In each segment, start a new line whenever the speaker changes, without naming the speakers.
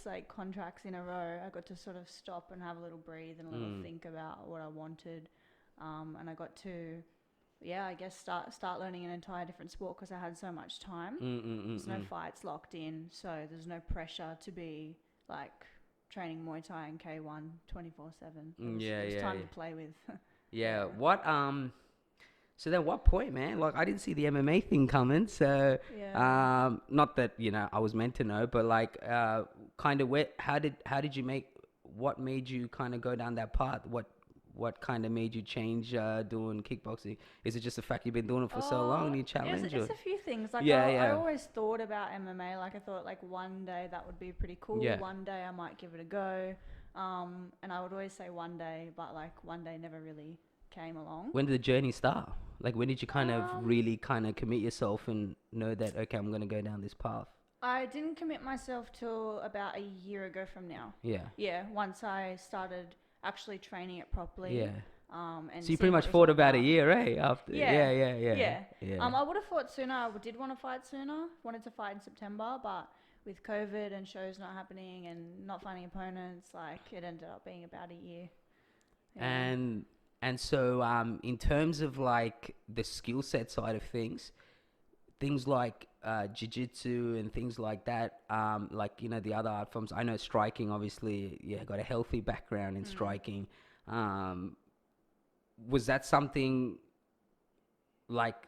like contracts in a row, I got to sort of stop and have a little breathe and a little think about what I wanted. And I got to, I guess start learning an entire different sport because I had so much time. There's no fights locked in, so there's no pressure to be like training Muay Thai and K1 24/7. It was time to play with.
Yeah. So then what point, man? Like, I didn't see the MMA thing coming. So, not that, I was meant to know, but like, kind of how did you what made you kind of go down that path? What kind of made you change doing kickboxing? Is it just the fact you've been doing it for so long and you challenge?
It's a few things. Like, I always thought about MMA. Like, I thought like one day that would be pretty cool.
Yeah.
One day I might give it a go. And I would always say one day, but like one day never really came along.
When did the journey start? Like, when did you kind of really kind of commit yourself and know that, okay, I'm going to go down this path?
I didn't commit myself till about a year ago from now.
Yeah.
Yeah, once I started actually training it properly.
Yeah.
And
so you pretty much fought about a year, eh? After.
Yeah.
Yeah.
I would have fought sooner. I did want to fight sooner. Wanted to fight in September, but with COVID and shows not happening and not finding opponents, like it ended up being about a year.
Yeah. And so, in terms of like the skill set side of things like jiu-jitsu and things like that, like, the other art forms, I know striking, obviously, got a healthy background in striking. Was that something like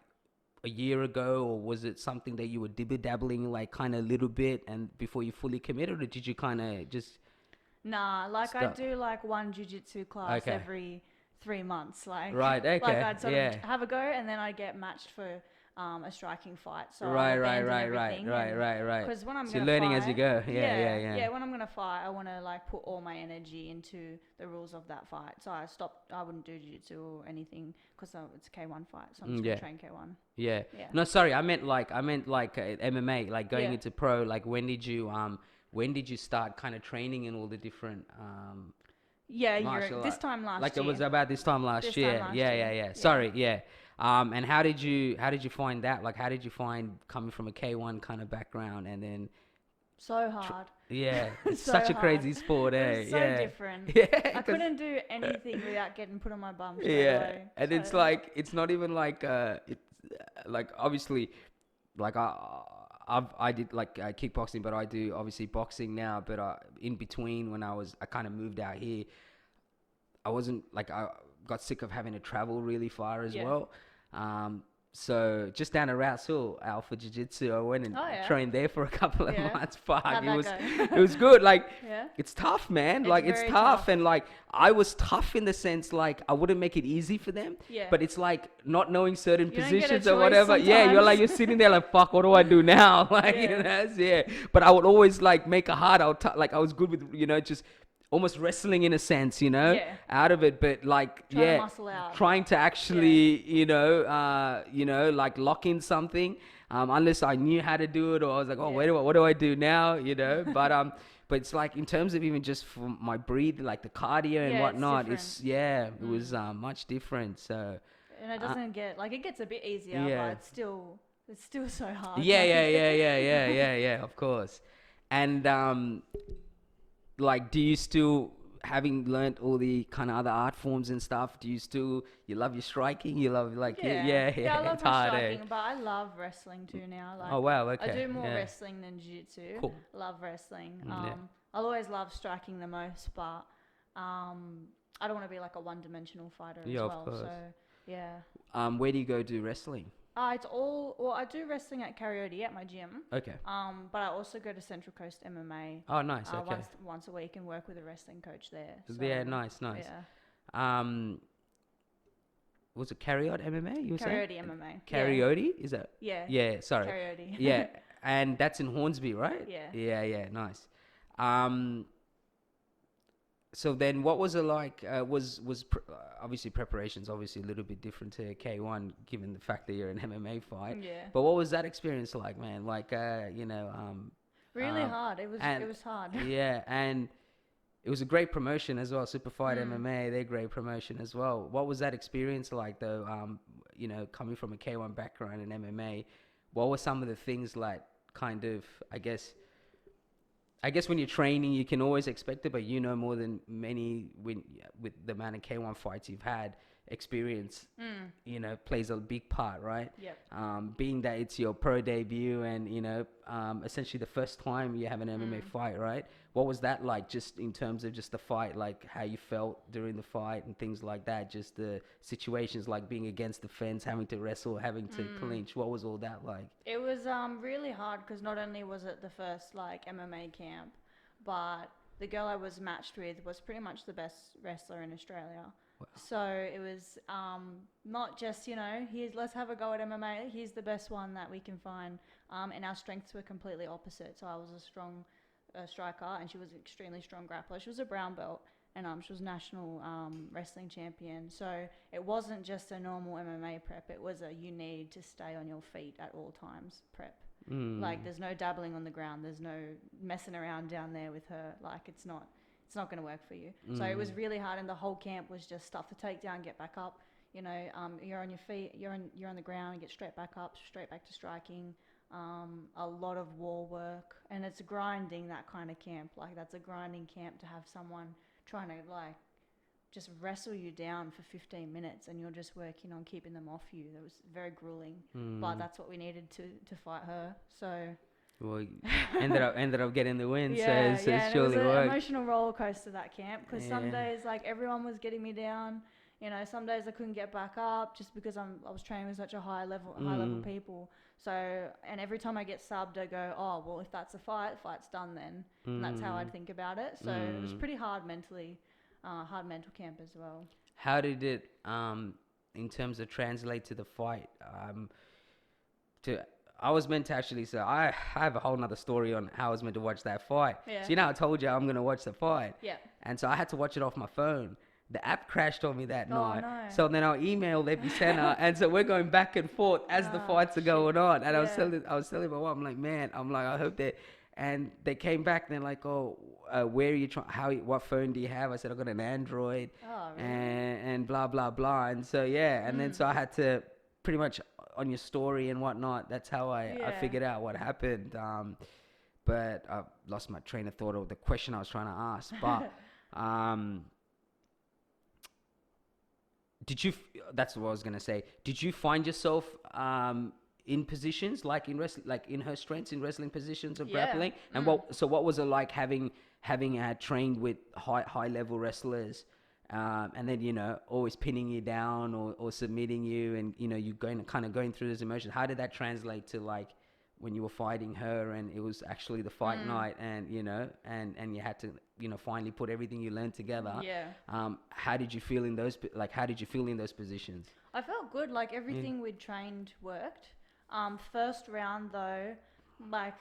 a year ago, or was it something that you were dabbling like kind of a little bit and before you fully committed, or did you kind of just...
Nah, like I do like one jiu-jitsu class every 3 months, like
right, okay,
like I'd sort of have a go and then I'd get matched for a striking fight. So
right.
Because when I'm
so you're learning as you go. Yeah.
When I'm gonna fight, I want to like put all my energy into the rules of that fight. So I stopped. I wouldn't do jiu-jitsu or anything because it's a K1 fight. So I'm just gonna train K1.
Yeah. No, sorry. I meant like MMA, like going into pro. Like when did you start kind of training in all the different
this time last year.
Like it was about this time last year. Yeah. Sorry, yeah. And how did you find that? Like, how did you find coming from a K1 kind of background and then...
So hard.
It's
so
such a
hard.
crazy sport, eh?
It was so different. I couldn't do anything without getting put on my bum straight away.
And it's like, it's not even like, it's like, obviously, like I did like kickboxing, but I do obviously boxing now. But in between, when I kind of moved out here, I wasn't like, I got sick of having to travel really far as well. So just down at Rouse Hill, Alpha Jiu-Jitsu, I went and trained there for a couple of months. Fuck, it was good. Like, it's tough, man. It's tough. And like, I was tough in the sense, like, I wouldn't make it easy for them. But it's like not knowing certain positions or whatever.
Sometimes.
You're sitting there like, fuck, what do I do now? Like, But I would always like make it hard. I was good with, just almost wrestling in a sense, out of it, but like,
trying to muscle out.
Trying to actually, like lock in something, unless I knew how to do it, or I was like, what do I do now, but it's like in terms of even just for my breathing, like the cardio and whatnot, it was much different. So,
and it doesn't it gets a bit easier, but it's still so hard.
Yeah, of course. And like, do you still, having learnt all the kind of other art forms and stuff, you love your striking? You love like,
I love my striking, but I love wrestling too now. Like,
oh wow, okay.
I do more wrestling than jiu-jitsu.
Cool.
Love wrestling. I'll always love striking the most, but I don't want to be like a one-dimensional fighter as well.
Of course.
So
where do you go do wrestling?
I do wrestling at Karaoke at my gym.
Okay.
But I also go to Central Coast MMA.
Oh, nice. Okay.
Once a week and work with a wrestling coach there. So,
nice.
Yeah.
Was it Karaoke MMA? You were saying?
Karaoke MMA.
Karaoke? Is that?
Yeah.
Yeah. Sorry.
Karaoke.
Yeah, and that's in Hornsby, right?
Yeah.
Yeah. Nice. So then, what was it like? Obviously preparation's obviously a little bit different to K1, given the fact that you're an MMA fight.
Yeah.
But what was that experience like, man? Like,
really hard. It was hard.
Yeah, and it was a great promotion as well. Superfight MMA, they're great promotion as well. What was that experience like, though? Coming from a K1 background in MMA, what were some of the things like, kind of, I guess, I guess when you're training, you can always expect it, but you know more than many with the amount of K1 fights you've had. Experience, you know, plays a big part, right?
Yep.
Being that it's your pro debut and, you know, essentially the first time you have an MMA fight, right? What was that like, just in terms of just the fight, like how you felt during the fight and things like that? Just the situations like being against the fence, having to wrestle, having to clinch. What was all that like?
It was really hard because not only was it the first like MMA camp, but the girl I was matched with was pretty much the best wrestler in Australia. Wow. So it was not just, you know, let's have a go at MMA. Here's the best one that we can find. And our strengths were completely opposite. So I was a strong striker and she was an extremely strong grappler. She was a brown belt and she was national wrestling champion. So it wasn't just a normal MMA prep. It was you need to stay on your feet at all times prep. Like there's no dabbling on the ground. There's no messing around down there with her. Like it's not going to work for you. So it was really hard, and the whole camp was just stuff the takedown, get back up. You know, you're on your feet, you're on the ground, get straight back up, straight back to striking. A lot of wall work, and it's grinding, that kind of camp. Like that's a grinding camp to have someone trying to like just wrestle you down for 15 minutes, and you're just working on keeping them off you. That was very grueling, but that's what we needed to fight her. So.
Well, ended up getting the win, so
and
surely
it was
worked.
an emotional roller coaster, that camp, because some days like everyone was getting me down. You know, some days I couldn't get back up just because I was training with such a high level people. So, and every time I get subbed, I go, oh well, if that's a fight, the fight's done then, and that's how I'd think about it. So it was pretty hard mentally, hard mental camp as well.
How did it, in terms of translate to the fight? I was meant to actually, so I have a whole nother story on how I was meant to watch that fight.
Yeah.
So you know, I told you I'm going to watch the fight.
Yeah.
And so I had to watch it off my phone. The app crashed on me that night.
No.
So then I emailed Epicenter, and so we're going back and forth as the fights are going on. And I was telling my wife, I'm like, man, I hope that. And they came back, and they're like, oh, where are you trying? What phone do you have? I said, I've got an Android. Oh, really? And blah blah blah. And so and then so I had to pretty much on your story and whatnot. That's how I figured out what happened. But I lost my train of thought of the question I was trying to ask. But that's what I was going to say. Did you find yourself in positions like in wrestling, like in her strengths in wrestling positions of grappling? And what was it like having trained with high level wrestlers? And then, you know, always pinning you down or submitting you, and, you know, you going through those emotions. How did that translate to like when you were fighting her and it was actually the fight night, and, you know, and you had to, you know, finally put everything you learned together? Yeah. How did you feel in those positions? I
felt good. Like everything we'd trained worked. First round though, like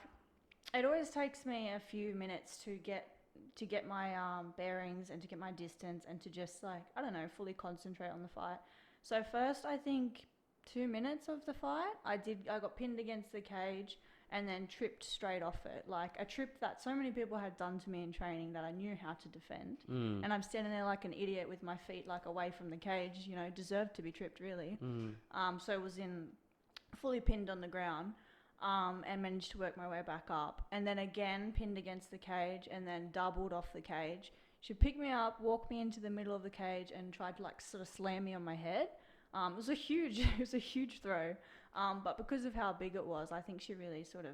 it always takes me a few minutes to get my bearings and to get my distance and to just like, I don't know, fully concentrate on the fight. So first, I think 2 minutes of the fight, I got pinned against the cage and then tripped straight off it. Like a trip that so many people had done to me in training that I knew how to defend. And I'm standing there like an idiot with my feet like away from the cage, you know, deserved to be tripped really. So it was fully pinned on the ground. And managed to work my way back up, and then again pinned against the cage, and then doubled off the cage. She picked me up, walked me into the middle of the cage, and tried to like sort of slam me on my head. It was a huge throw, but because of how big it was, I think she really sort of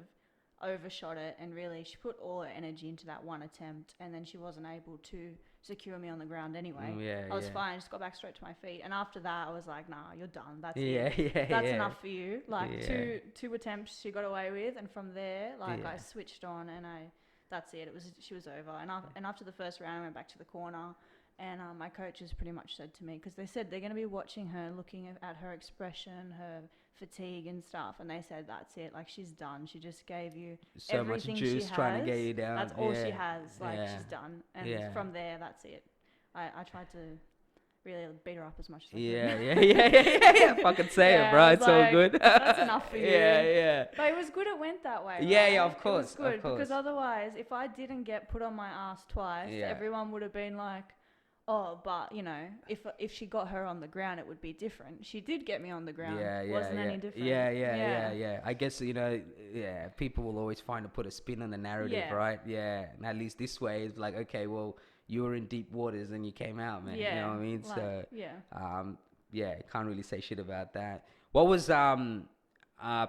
overshot it, and really she put all her energy into that one attempt, and then she wasn't able to secure me on the ground anyway. I was fine. I just got back straight to my feet, and after that I was like, nah, you're done, that's it. That's enough for you. Like two attempts she got away with, and from there I switched on, and that's it. She was over, and after the first round I went back to the corner, and my coaches pretty much said to me, because they said they're going to be watching her, looking at her expression, her fatigue and stuff, and they said that's it, like she's done. She just gave you
so
everything
much juice
she has,
trying to get you down.
That's all she has. Like she's done, and from there that's it. I tried to really beat her up as much as I could. Yeah. Fucking say it, bro. It's all good. That's enough for you.
Yeah.
But it was good it went that way.
Yeah, of course.
It was good because otherwise, if I didn't get put on my ass twice, everyone would have been like, Oh, but you know, if she got her on the ground, it would be different. She did get me on the ground.
Yeah, yeah,
Wasn't
yeah.
any different.
Yeah. I guess, yeah, people will always find to put a spin on the narrative,
Yeah.
right? Yeah. And at least this way, it's like, okay, well, you were in deep waters and you came out, man. You know what I mean?
Like,
So,
yeah.
yeah, can't really say shit about that. What was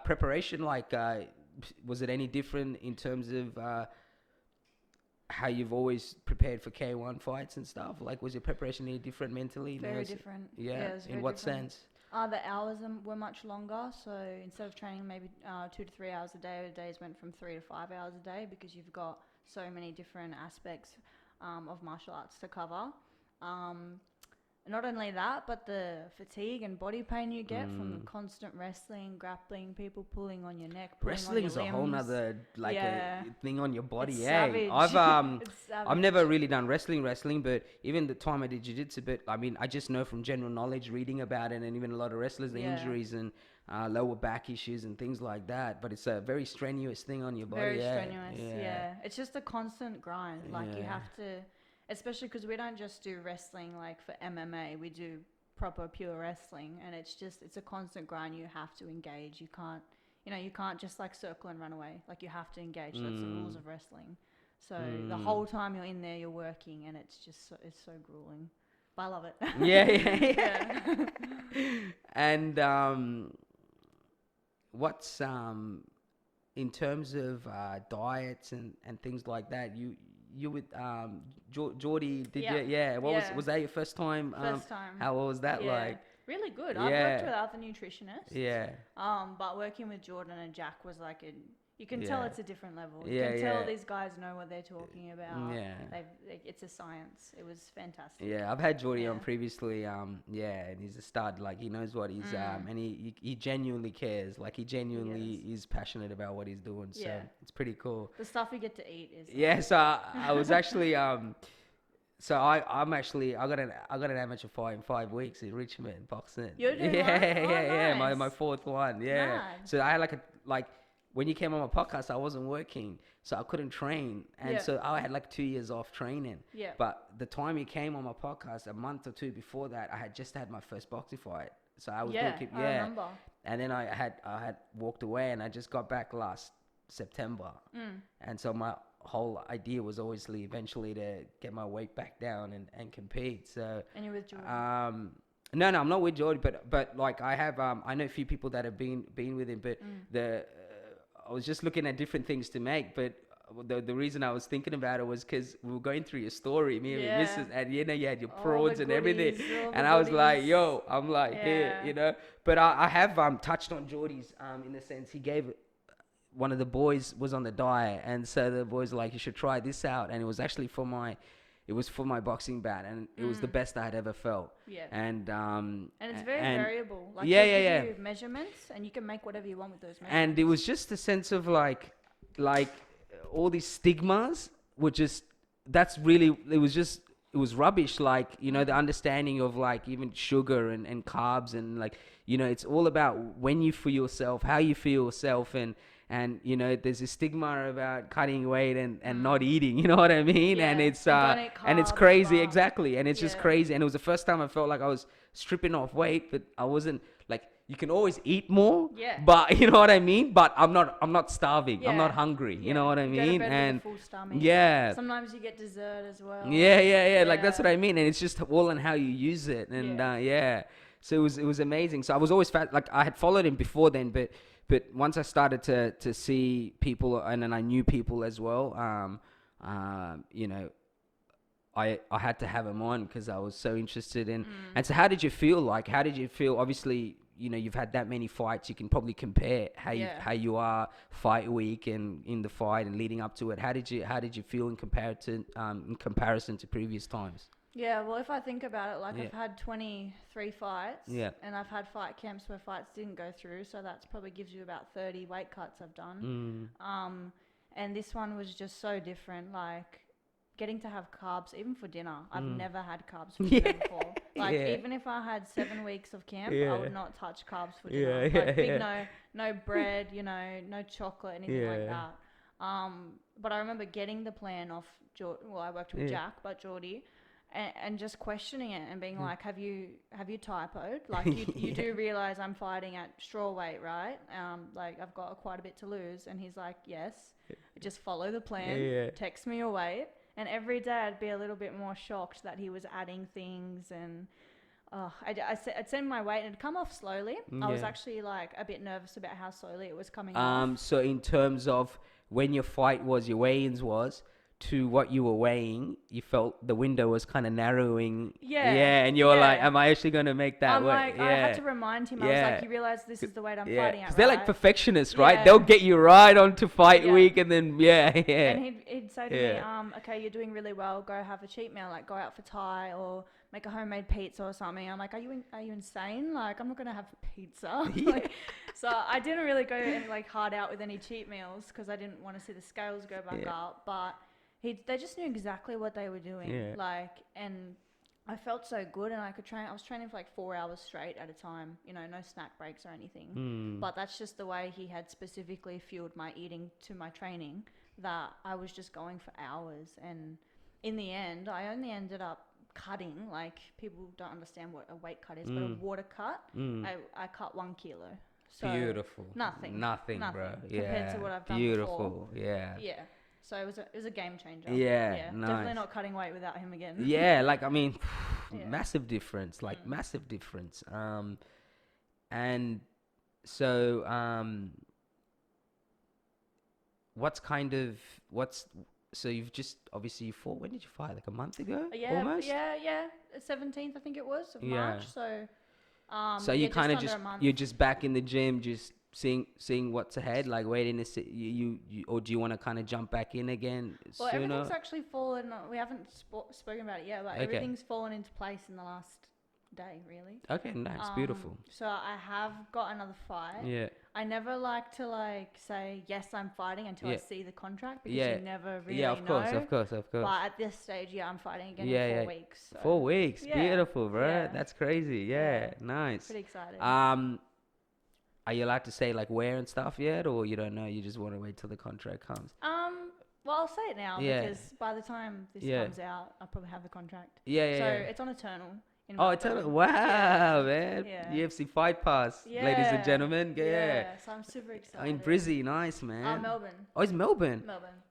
preparation like? Was it any different in terms of how you've always prepared for K1 fights and stuff? Like, was your preparation any different mentally?
Very different.
Yeah.
It was
In
very
what
different.
sense?
The hours were much longer. So instead of training maybe 2 to 3 hours a day, the days went from 3 to 5 hours a day because you've got so many different aspects of martial arts to cover. Not only that, but the fatigue and body pain you get from the constant wrestling, grappling, people pulling on your neck, pulling
Wrestling's
on your
a whole
limbs.
nother a thing on your body.
It's
Yeah,
savage.
I've
It's savage.
I've never really done wrestling, but even the time I did jiu-jitsu, but I mean, I just know from general knowledge, reading about it, and even a lot of wrestlers, the injuries and lower back issues and things like that. But it's a very strenuous thing on your body.
Very strenuous. Yeah, it's just a constant grind. Like you have to, especially because we don't just do wrestling like for MMA. We do proper pure wrestling, and it's a constant grind. You have to engage. You can't just like circle and run away. Like you have to engage. That's the rules of wrestling. So the whole time you're in there, you're working, and it's so grueling. But I love it.
Yeah. And what's in terms of diets and things like that, you with Geordie, did you? Yeah. Was that your first time?
First time.
How was that like?
Really good. I've worked with other nutritionists.
Yeah.
But working with Jordan and Jack was like you can tell it's a different level. You
Yeah,
can tell
yeah.
these guys know what they're talking about.
Yeah.
It's a science. It was fantastic.
Yeah, I've had Geordie on previously. And he's a stud. Like he knows what he's and he genuinely cares. Like he genuinely is passionate about what he's doing. So it's pretty cool.
The stuff you get to eat is.
Yeah. So I was actually So I got an amateur fight in 5 weeks in Richmond boxing.
You're doing
nice. My
nice.
fourth one. Yeah.
Nice.
So I had when you came on my podcast, I wasn't working, so I couldn't train, and so I had like 2 years off training.
Yeah.
But the time you came on my podcast, a month or two before that, I had just had my first boxing fight. So I was doing
I remember.
And then I had walked away, and I just got back last September. And so my whole idea was obviously eventually to get my weight back down and compete. So
And you're with Jordan.
no, I'm not with Jordan, but like I have I know a few people that have been with him, but I was just looking at different things to make, but the reason I was thinking about it was because we were going through your story, me and your missus, and you had your prawns and everything, and I was like, yo, I'm like, here, But I have touched on Geordie's in the sense he gave one of the boys was on the diet, and so the boys were like, you should try this out, and it was actually for my boxing bout, and it was the best I had ever felt.
Yeah.
And
it's very variable. Like you measurements, and you can make whatever you want with those measurements.
And it was just a sense of like all these stigmas were just, it was rubbish. Like, the understanding of like even sugar and carbs and like, it's all about when you feel yourself, how you feel yourself, and there's a stigma about cutting weight and not eating, you know what I mean?
Yeah.
And it's crazy, exactly. And it's just crazy. And it was the first time I felt like I was stripping off weight, but I wasn't like, you can always eat more, but you know what I mean? But I'm not starving. I'm not hungry. You know what I mean?
And full stomach. Sometimes you get dessert as well.
Yeah. Like that's what I mean. And it's just all on how you use it. And so it was amazing. So I was always like I had followed him before then, but once I started to see people, and then I knew people as well, I had to have him on because I was so interested in. And so how did you feel? Like, how did you feel? Obviously, you've had that many fights. You can probably compare how you are fight week and in the fight and leading up to it. How did you feel in comparison to previous times?
Yeah, well, if I think about it, like I've had 23 fights, and I've had fight camps where fights didn't go through, so that probably gives you about 30 weight cuts I've done. And this one was just so different, like getting to have carbs, even for dinner. I've never had carbs for dinner before. Like even if I had 7 weeks of camp, I would not touch carbs for dinner. Like no bread, no chocolate, anything like that. But I remember getting the plan off, I worked with Jack, but Geordie. and just questioning it and being like, have you typoed? Like you do realize I'm fighting at straw weight, right? Like I've got quite a bit to lose. And he's like, yes, just follow the plan. Text me your weight. And every day I'd be a little bit more shocked that he was adding things. And I'd send my weight and it'd come off slowly. I was actually like a bit nervous about how slowly it was coming off.
So in terms of when your fight was, your weigh-ins was, to what you were weighing, you felt the window was kind of narrowing. And you were like, am I actually going to make that weight?
I had to remind him. I was like, you realize this is the weight I'm fighting at, right?
They're like perfectionists, right? They'll get you right onto fight week, and then
and he'd say to me, okay, you're doing really well, go have a cheat meal, like go out for Thai or make a homemade pizza or something. I'm like, are you insane? Like, I'm not going to have pizza. Like, so I didn't really go like hard out with any cheat meals because I didn't want to see the scales go back up, but they just knew exactly what they were doing. Like, and I felt so good, and I was training for like 4 hours straight at a time, you know, no snack breaks or anything. But that's just the way he had specifically fueled my eating to my training, that I was just going for hours. And in the end, I only ended up cutting, like, people don't understand what a weight cut is, but a water cut, I cut 1 kilo. So
beautiful.
Nothing,
bro.
Compared to what I've done before.
Yeah.
So it was a game changer.
Yeah, nice.
Definitely not cutting weight without him again.
Yeah, like, I mean, massive difference. Like, massive difference. And so, so you've just, obviously you fought, when did you fight? Like a month ago? Almost?
Yeah. 17th, I think it was, of March. So,
so you kind of you're just back in the gym, just seeing what's ahead, like waiting to see you or do you want to kind of jump back in again
well,
sooner?
Everything's actually fallen. We haven't spoken about it yet, but everything's fallen into place in the last day, really.
Okay, nice, beautiful.
So I have got another fight.
Yeah.
I never like to say yes, I'm fighting until I see the contract, because you never really
know. Of course.
But at this stage, I'm fighting again in 4 weeks. So.
4 weeks, beautiful, bro. That's crazy. Nice.
Pretty excited.
Are you allowed to say like where and stuff yet, or you don't know? You just want to wait till the contract comes?
Well, I'll say it now because by the time this comes out, I'll probably have the contract. So it's on Eternal.
Eternal! Wow, man! UFC Fight Pass, ladies and gentlemen.
So I'm super excited.
In Brizzy, nice, man.
Melbourne.
Oh, it's Melbourne.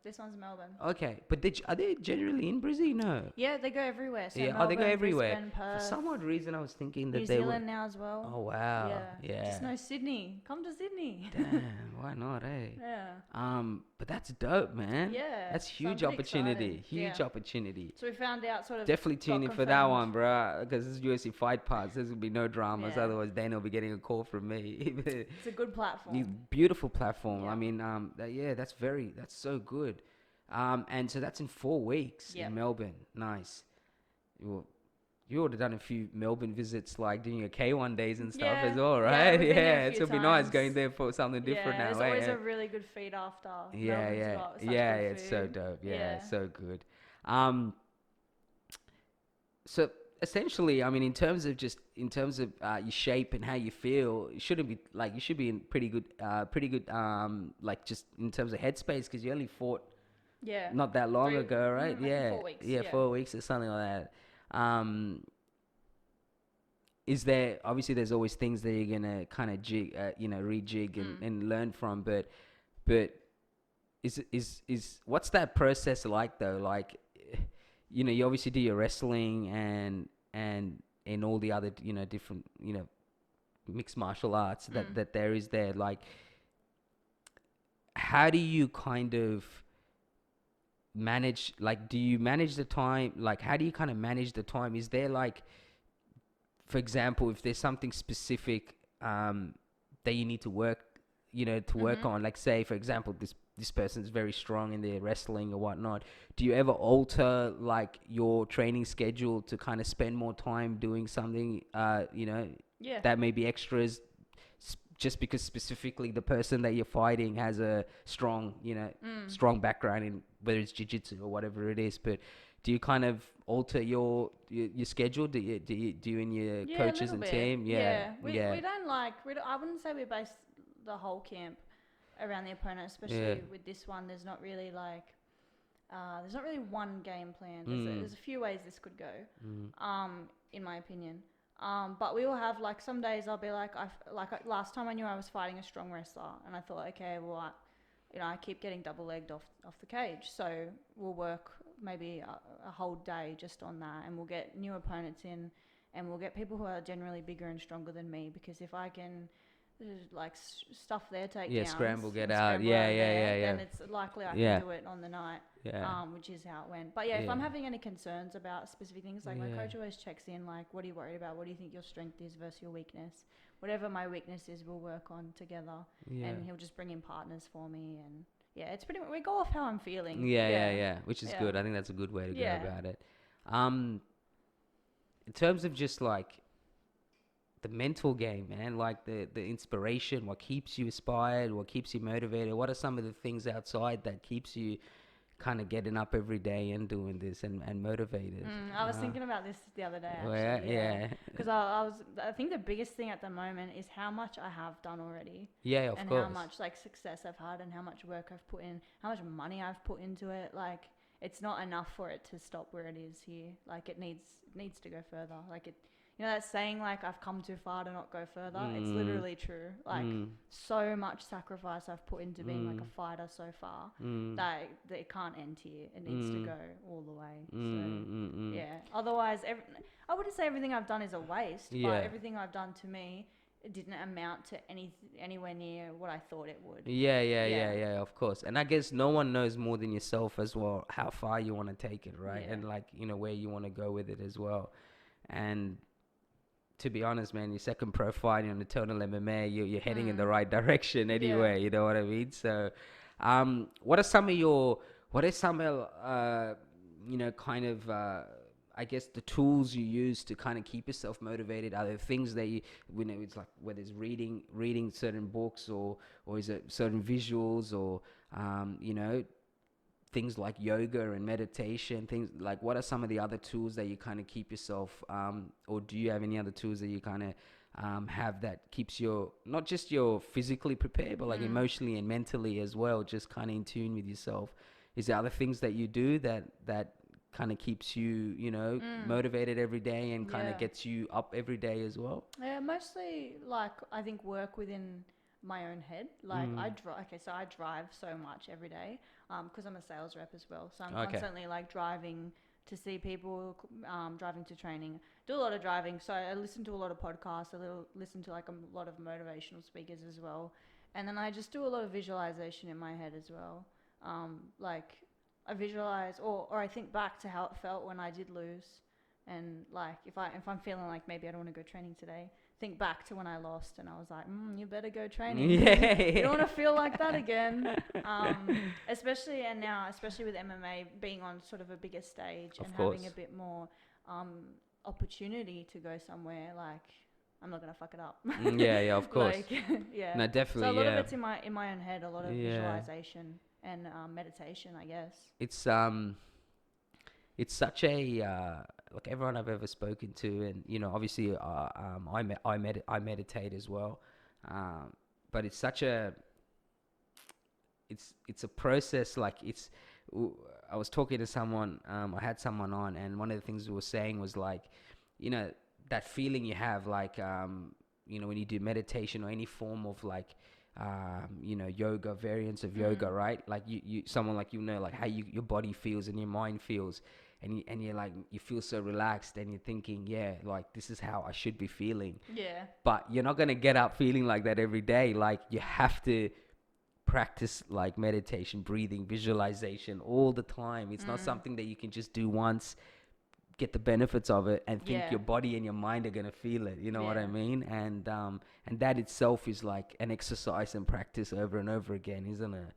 This one's Melbourne.
Okay, but are they generally in Brizzy? No.
Yeah, they go everywhere. So
Melbourne, they go everywhere.
Brisbane, Perth,
for some odd reason, I was thinking that
New
they
Zealand now as well.
Oh wow. Yeah.
Just no Sydney. Come to Sydney.
Damn, why not, eh?
Yeah.
But that's dope, man.
Yeah.
That's huge opportunity. Huge opportunity.
So we found out sort of.
Definitely tune in for that one, bro. Because this is UFC Fight Pass. There's gonna be no dramas. Otherwise, Dana will be getting a call from me.
It's a good platform.
Beautiful platform. I mean, that's so good. And so that's in 4 weeks in Melbourne. Nice. You would have done a few Melbourne visits, like doing your K1 days and stuff as well, right? It'll be nice going there for something different now.
There's always a really good feed after.
It's so dope. So good. So essentially, I mean, in terms of your shape and how you feel, you should be in pretty good, like just in terms of headspace, because you only fought not that long ago, right?
4 weeks.
4 weeks or something like that. Is there, obviously there's always things that you're gonna kind of rejig and learn from, but is what's that process like though? Like, you obviously do your wrestling and all the other different mixed martial arts that there is there. Like, how do you kind of manage, like, do you manage the time? Like, how do you kind of manage the time? Is there, like, for example, if there's something specific that you need to work on, like, say, for example, this person's very strong in their wrestling or whatnot, do you ever alter, like, your training schedule to kind of spend more time doing something that may be extras, just because specifically the person that you're fighting has a strong strong background in whether it's jiu-jitsu or whatever it is? But do you kind of alter your schedule? Do you and your coaches and team?
We don't I wouldn't say we base the whole camp around the opponent, especially with this one. There's not really, like, there's not really one game plan. There's a few ways this could go, in my opinion. But we will have like some days I'll be like, last time I knew I was fighting a strong wrestler, and I thought, okay, well, I keep getting double legged off the cage, so we'll work maybe a whole day just on that, and we'll get new opponents in, and we'll get people who are generally bigger and stronger than me, because if I can like stuff their takedowns,
scramble, get out,
scramble
yeah,
there,
yeah.
then it's likely I can do it on the night.
Yeah.
Which is how it went. But if I'm having any concerns about specific things, like my coach always checks in, like, what are you worried about? What do you think your strength is versus your weakness? Whatever my weakness is, we'll work on together. And he'll just bring in partners for me. And it's pretty much, we go off how I'm feeling.
Yeah. Which is good. I think that's a good way to go about it. In terms of just like the mental game, man, like the inspiration, what keeps you inspired, what keeps you motivated, what are some of the things outside that keeps you kind of getting up every day and doing this and motivated?
I was thinking about this the other day, actually. Because I think the biggest thing at the moment is how much I have done already.
Of
and
course.
how much like success I've had, and how much work I've put in, how much money I've put into it. Like, it's not enough for it to stop where it is here. Like, it needs to go further. Like, that saying, like, I've come too far to not go further. It's literally true. Like, so much sacrifice I've put into being like a fighter so far that it can't end here. It needs to go all the way. So otherwise, I wouldn't say everything I've done is a waste, but everything I've done, to me, it didn't amount to anywhere near what I thought it would.
Yeah, of course. And I guess no one knows more than yourself as well how far you want to take it, right? And like, where you want to go with it as well. And to be honest, man, your second pro fight on Eternal MMA, you're heading in the right direction anyway. You know what I mean? So, what are some kind of I guess the tools you use to kind of keep yourself motivated? Are there things that it's like, whether it's reading certain books, or is it certain visuals, or things like yoga and meditation, things like, what are some of the other tools that you kind of keep yourself, or do you have any other tools that you kind of have that keeps not just your physically prepared, but like emotionally and mentally as well, just kind of in tune with yourself? Is there other things that you do that kind of keeps you, motivated every day and kind of gets you up every day as well?
Yeah, mostly, like, I think work within my own head. Like, I drive so much every day, because I'm a sales rep as well. So I'm constantly like driving to see people, driving to training, do a lot of driving. So I listen to a lot of podcasts, listen to like a lot of motivational speakers as well. And then I just do a lot of visualization in my head as well. Like, I visualize, or I think back to how it felt when I did lose. And like, if I'm feeling like maybe I don't want to go training today, think back to when I lost and I was like, you better go training. You don't want to feel like that again. Especially with MMA being on sort of a bigger stage, and having a bit more opportunity to go somewhere, like, I'm not gonna fuck it up.
Of course.
Like,
No, definitely.
So a lot of it's in my own head, a lot of visualization and meditation, I guess.
It's such a like, everyone I've ever spoken to, and obviously I meditate as well, but it's such a it's a process. Like, I was talking to someone, I had someone on, and one of the things we were saying was like, that feeling you have, like, when you do meditation or any form of like, yoga, variants of yoga, right? Like, someone like, like how your body feels and your mind feels, and you're like, you feel so relaxed, and you're thinking, like, this is how I should be feeling. But you're not gonna get up feeling like that every day. Like, you have to practice like meditation, breathing, visualization all the time. It's not something that you can just do once, get the benefits of it, and think your body and your mind are gonna feel it. You know what I mean? And that itself is like an exercise and practice over and over again, isn't it?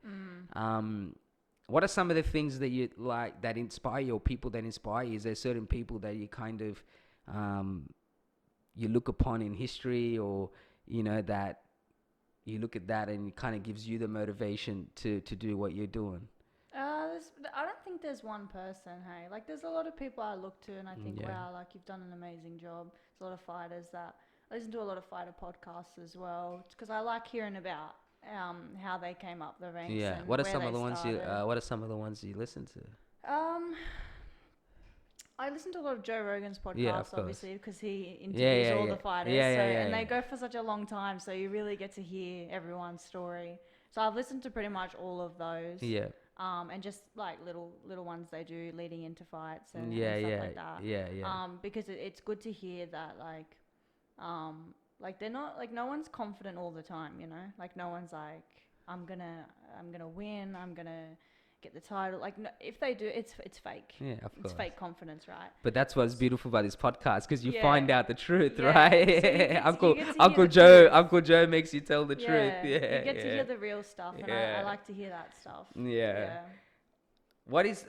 What are some of the things that you like, that inspire you, or people that inspire you? Is there certain people that you kind of you look upon in history, or that you look at that and it kind of gives you the motivation to do what you're doing?
I don't think there's one person, hey. Like, there's a lot of people I look to and I think, wow, like, you've done an amazing job. There's a lot of fighters that I listen to, a lot of fighter podcasts as well, because I like hearing about how they came up the ranks.
Yeah.
And
What are
where
some
they
of the ones you?
started.
What are some of the ones you listen to?
I listen to a lot of Joe Rogan's
Yeah, of
podcasts,
course.
obviously, because he
Yeah,
interviews
yeah,
all
yeah.
the fighters.
Yeah,
so,
yeah, yeah,
and they
yeah.
go for such a long time, so you really get to hear everyone's story. So I've listened to pretty much all of those.
Yeah.
And just like little ones they do leading into fights and
Yeah,
stuff
yeah,
like that.
yeah, yeah.
Because it's good to hear that like they're not like no one's confident all the time, you know. Like no one's like I'm gonna win. I'm gonna get the title. Like no, if they do, it's fake.
Yeah, of
It's
course.
fake confidence, right?
But that's what's beautiful about this podcast, because you
Yeah.
find out the truth,
Yeah.
right?
So you get to
Uncle
hear
Uncle
the
Joe
truth.
Uncle Joe makes you tell the truth.
Yeah,
Yeah,
you get to
yeah.
hear the real stuff, and I
Yeah.
like to hear that stuff.
Yeah. What is,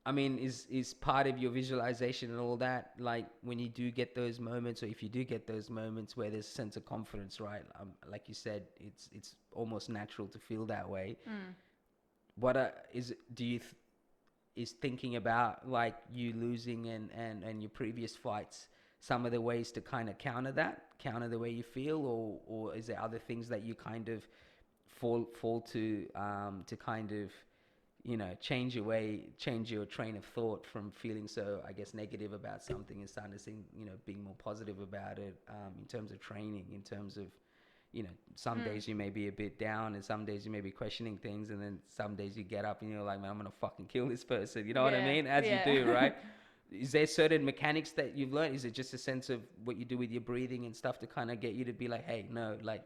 I mean, is part of your visualization and all that, like when you do get those moments, or if you do get those moments where there's a sense of confidence, right? Like you said, it's almost natural to feel that way. What is thinking about like you losing and your previous fights, some of the ways to kind of counter the way you feel, or is there other things that you kind of fall to kind of, you know, change your train of thought from feeling so, I guess, negative about something and starting to think, you know, being more positive about it, in terms of training, in terms of, you know, some days you may be a bit down, and some days you may be questioning things, and then some days you get up and you're like, man, I'm gonna fucking kill this person. You know what I mean? As you do, right? Is there certain mechanics that you've learned? Is it just a sense of what you do with your breathing and stuff to kind of get you to be like, hey, no, like,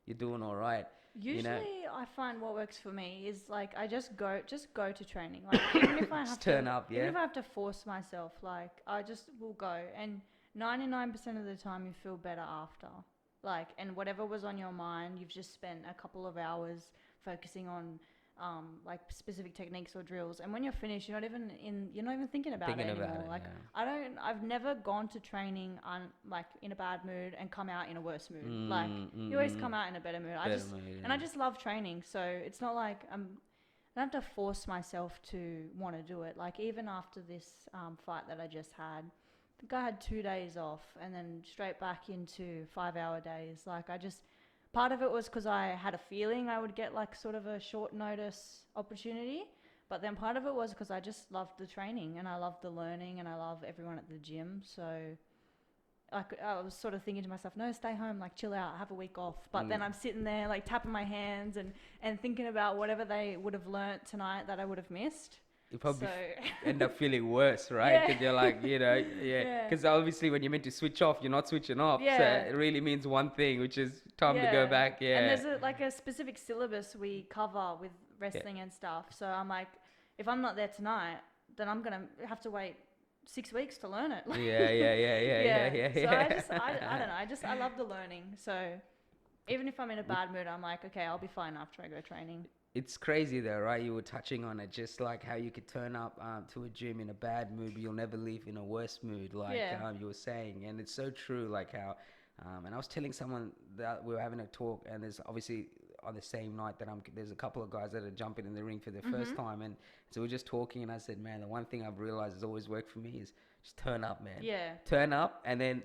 you're doing all right?
Usually,
you know?
I find what works for me is like I just go to training. Like even if I have
Just
to
turn up,
even
yeah?
if I have to force myself, like I just will go. And 99% of the time, you feel better after. Like, and whatever was on your mind, you've just spent a couple of hours focusing on like specific techniques or drills. And when you're finished, you're not even thinking about it anymore. Like
yeah.
I've never gone to training like in a bad mood and come out in a worse mood. Like you always come out in a better mood. And I just love training. So it's not like I don't have to force myself to want to do it. Like even after this fight that I just had, I think I had 2 days off and then straight back into 5-hour days. Like part of it was because I had a feeling I would get like sort of a short notice opportunity. But then part of it was because I just loved the training and I loved the learning and I love everyone at the gym. So I was sort of thinking to myself, no, stay home, like chill out, have a week off. But then I'm sitting there like tapping my hands and thinking about whatever they would have learnt tonight that I would have missed.
You probably end up feeling worse, right? Because you're like, you know, because obviously when you're meant to switch off, you're not switching off. So it really means one thing, which is time to go back. Yeah.
And there's like a specific syllabus we cover with wrestling and stuff. So I'm like, if I'm not there tonight, then I'm going to have to wait 6 weeks to learn it.
Yeah.
So I don't know. I love the learning. So even if I'm in a bad mood, I'm like, okay, I'll be fine after I go training.
It's crazy though, right? You were touching on it, just like how you could turn up to a gym in a bad mood, but you'll never leave in a worse mood, like you were saying. And it's so true, like how, and I was telling someone that we were having a talk, and there's obviously on the same night that there's a couple of guys that are jumping in the ring for the first time, and so we're just talking, and I said, man, the one thing I've realized has always worked for me is just turn up, man.
Yeah.
Turn up, and then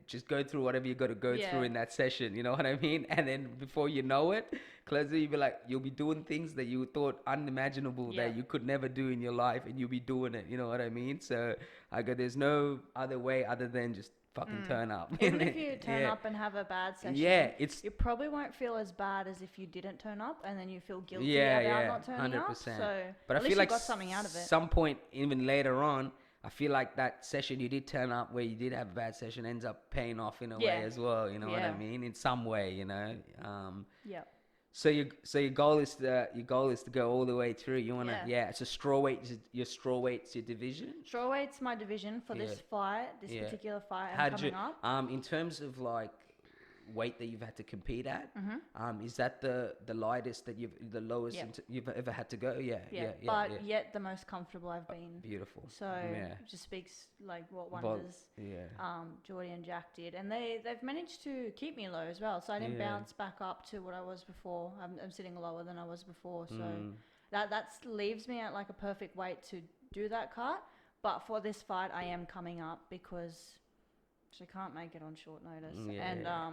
just go through whatever you got to go through in that session. You know what I mean? And then before you know it, you'll be doing things that you thought unimaginable that you could never do in your life, and you'll be doing it. You know what I mean? So there's no other way other than just fucking turn up.
Even if you turn up and have a bad session, you probably won't feel as bad as if you didn't turn up and then you feel guilty about not turning 100%. Up. So
but
at
I feel
least
like
you got something out of it.
Some point, even later on, I feel like that session you did turn up where you did have a bad session ends up paying off in a way as well. You know what I mean? In some way, you know. So your goal is to go all the way through. You wanna So strawweight, your strawweight's your division.
Strawweight's my division for this fight, particular fight coming up.
In terms of like weight that you've had to compete at, is that the lightest that the lowest you've ever had to go? But
yet the most comfortable I've been.
Beautiful.
So it just speaks like what wonders Geordie and Jack did, and they've managed to keep me low as well, so I didn't bounce back up to what I was before. I'm sitting lower than I was before, so that leaves me at like a perfect weight to do that cut. But for this fight I am coming up because She can't make it on short notice.
Yeah.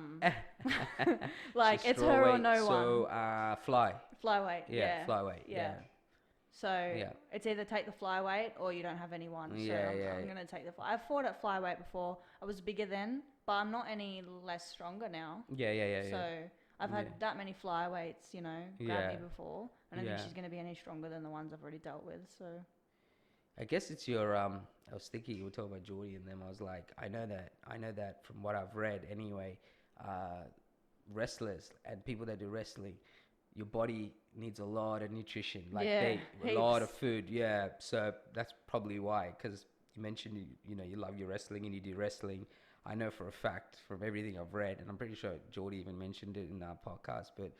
And like it's her or no one.
So
Flyweight.
Yeah, flyweight. Yeah.
So it's either take the flyweight or you don't have anyone. So I'm gonna take the I've fought at flyweight before. I was bigger then, but I'm not any less stronger now. So I've had that many flyweights, you know, grab me before. I don't think she's gonna be any stronger than the ones I've already dealt with. So
I guess it's your I was thinking you were talking about Geordie and them. I was like, I know that from what I've read anyway. Wrestlers and people that do wrestling, your body needs a lot of nutrition, like a lot of food. Yeah, so that's probably why. Because you mentioned you know you love your wrestling and you do wrestling. I know for a fact from everything I've read, and I'm pretty sure Geordie even mentioned it in our podcast, but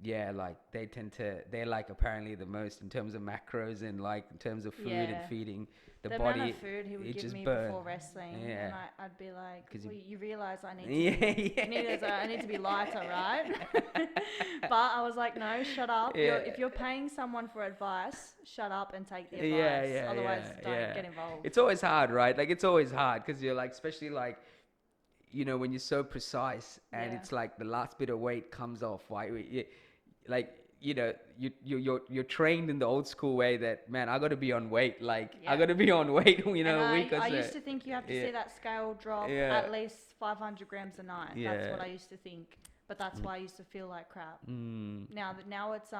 yeah, like they're like apparently the most in terms of macros and like in terms of food and feeding the body.
Amount of food he would give me before wrestling, and I'd be like, well, you realize I need to I need to be lighter, right? But I was like, no, shut up. If you're paying someone for advice, shut up and take the advice. Otherwise, don't get involved.
It's always hard, right? Like it's always hard because you're like, especially like, you know, when you're so precise and it's like the last bit of weight comes off, right? Like, you know, you're trained in the old school way that, man, I got to be on weight. Like, I got to be on weight, you know, a week or so.
I used to think you have to see that scale drop at least 500 grams a night. That's what I used to think. But that's why I used to feel like crap. Now it's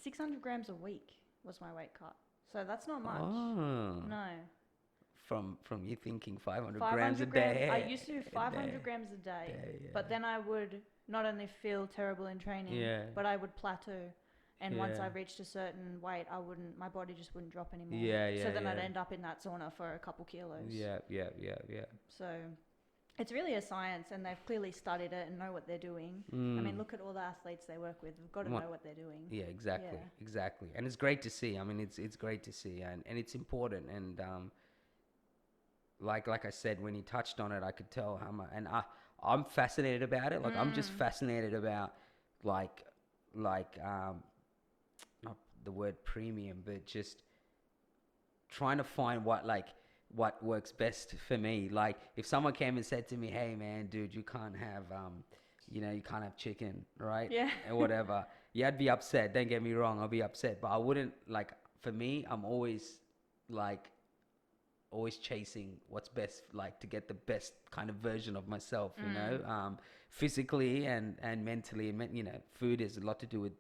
600 grams a week was my weight cut. So that's not much. No.
From you thinking 500 grams a day.
I used to do 500 grams a day. But then I would not only feel terrible in training, but I would plateau. And once I reached a certain weight, my body just wouldn't drop anymore. So then I'd end up in that sauna for a couple kilos. So it's really a science, and they've clearly studied it and know what they're doing. I mean, look at all the athletes they work with. They've got to know what they're doing.
Yeah, exactly. And it's great to see. I mean, it's great to see, and it's important. And like I said, when he touched on it, I could tell how much, and I'm fascinated about it. Like I'm just fascinated about like not the word premium, but just trying to find what works best for me. Like if someone came and said to me, "Hey man, dude, you can't have you can't have chicken, right?" Or whatever. Yeah, I'd be upset. Don't get me wrong, I'll be upset, but I wouldn't for me, I'm always chasing what's best, like to get the best kind of version of myself, you know, physically and mentally. And food has a lot to do with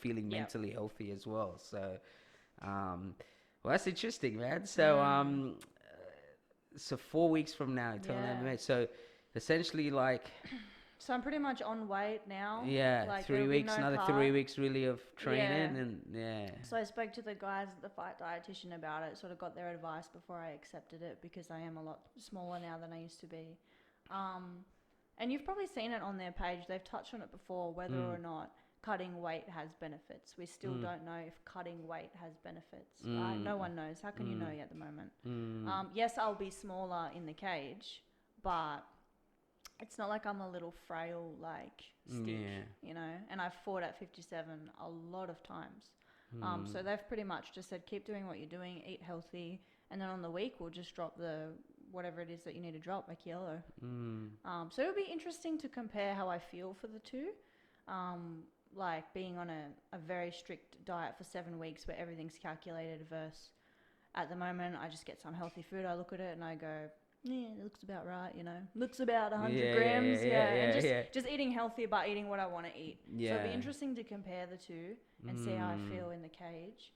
feeling mentally healthy as well. So, well, that's interesting, man. So, so 4 weeks from now, Eternal MMA. So, essentially,
So I'm pretty much on weight now.
Yeah, 3 weeks, another 3 weeks really of training and
So I spoke to the guys at the fight dietitian about it, sort of got their advice before I accepted it because I am a lot smaller now than I used to be. And you've probably seen it on their page. They've touched on it before, whether or not cutting weight has benefits. We still don't know if cutting weight has benefits. Right? No one knows. How can you know at the moment? Yes, I'll be smaller in the cage, but it's not like I'm a little frail stick, you know, and I've fought at 57 a lot of times. So they've pretty much just said, keep doing what you're doing, eat healthy, and then on the week we'll just drop whatever it is that you need to drop, a kilo. So it'll be interesting to compare how I feel for the two. Being on a very strict diet for 7 weeks where everything's calculated versus at the moment I just get some healthy food. I look at it and I go, yeah, it looks about right, you know. Looks about 100 grams, and just eating healthy, but eating what I want to eat. So it'll be interesting to compare the two and see how I feel in the cage.